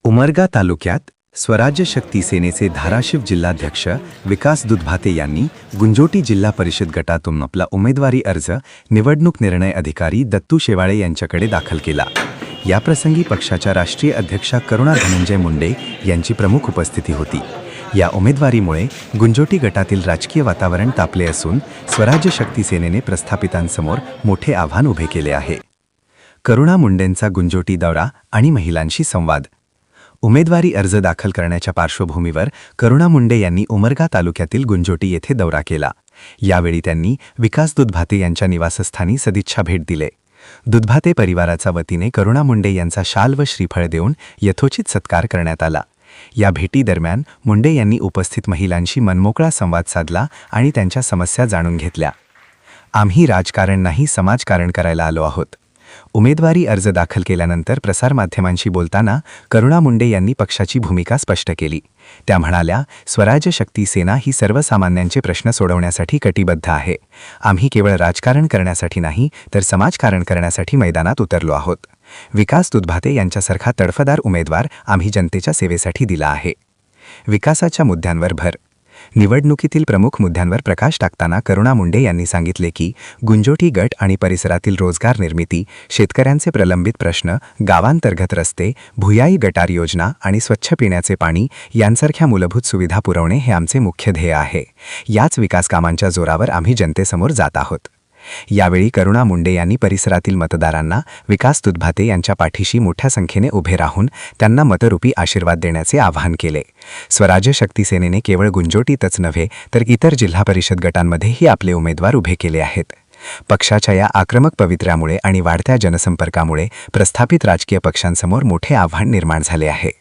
उमरगा तालुक्यात स्वराज्य शक्ती सेनेचे धाराशिव जिल्हाध्यक्ष विकास दुधभाते यांनी गुंजोटी जिल्हा परिषद गटातून आपला उमेदवारी अर्ज निवडणूक निर्णय अधिकारी दत्तू शेवाळे यांच्याकडे दाखल केला। याप्रसंगी पक्षाच्या राष्ट्रीय अध्यक्षा करुणा धनंजय मुंडे यांची प्रमुख उपस्थिती होती। या उमेदवारीमुळे गुंजोटी गटातील राजकीय वातावरण तापले असून स्वराज्य शक्ती सेनेने प्रस्थापितांसमोर मोठे आव्हान उभे केले आहे। करुणा मुंडेंचा गुंजोटी दौरा आणि महिलांशी संवाद। उमेदवारी अर्ज दाखल करण्याच्या पार्श्वभूमीवर करुणा मुंडे यांनी उमरगा तालुक्यातील गुंजोटी येथे दौरा केला। यावेळी त्यांनी विकास दुधभाते यांच्या निवासस्थानी सदिच्छा भेट दिले। दुधभाते परिवाराच्या वतीने करुणा मुंडे यांचा शाल व श्रीफळ देऊन यथोचित सत्कार करण्यात आला। या भेटीदरम्यान मुंडे यांनी उपस्थित महिलांशी मनमोकळा संवाद साधला आणि त्यांच्या समस्या जाणून घेतल्या। आम्ही राजकारण नाही समाजकारण करायला आलो आहोत। उमेदवारी अर्ज दाखल केल्यानंतर प्रसारमाध्यमांशी बोलताना करुणा मुंडे यांनी पक्षाची भूमिका स्पष्ट केली। त्या म्हणाल्या, स्वराज्य शक्ती सेना ही सर्वसामान्यांचे प्रश्न सोडवण्यासाठी कटिबद्ध आहे। आम्ही केवळ राजकारण करण्यासाठी नाही तर समाजकारण करण्यासाठी मैदानात उतरलो आहोत। विकास दुधभाते यांच्यासारखा तडफदार उमेदवार आम्ही जनतेच्या सेवेसाठी दिला आहे। विकासाच्या मुद्द्यांवर भर। निवडणुकीतील प्रमुख मुद्द्यांवर प्रकाश टाकताना करुणा मुंडे यांनी सांगितले की गुंजोटी गट आणि परिसरातील रोजगार निर्मिती, शेतकऱ्यांचे प्रलंबित प्रश्न, गावांतर्गत रस्ते, भुयाई गटार योजना आणि स्वच्छ पिण्याचे पाणी यांसारख्या मूलभूत सुविधा पुरवणे हे आमचे मुख्य ध्येय आहे। याच विकास कामांच्या जोरावर आम्ही जनतेसमोर जात आहोत। यावेळी करुणा मुंडे यांनी परिसरातील मतदारांना विकास दुधभाते यांच्या पाठीशी मोठ्या संख्येने उभे राहून त्यांना मतरूपी आशीर्वाद देण्याचे आवाहन केले। स्वराज्य शक्ती सेनेने केवळ गुंजोटीतच नव्हे तर इतर जिल्हा परिषद गटांमध्येही आपले उमेदवार उभे केले आहेत। पक्षाच्या या आक्रमक पवित्र्यामुळे आणि वाढत्या जनसंपर्कामुळे प्रस्थापित राजकीय पक्षांसमोर मोठे आव्हान निर्माण झाले आहे।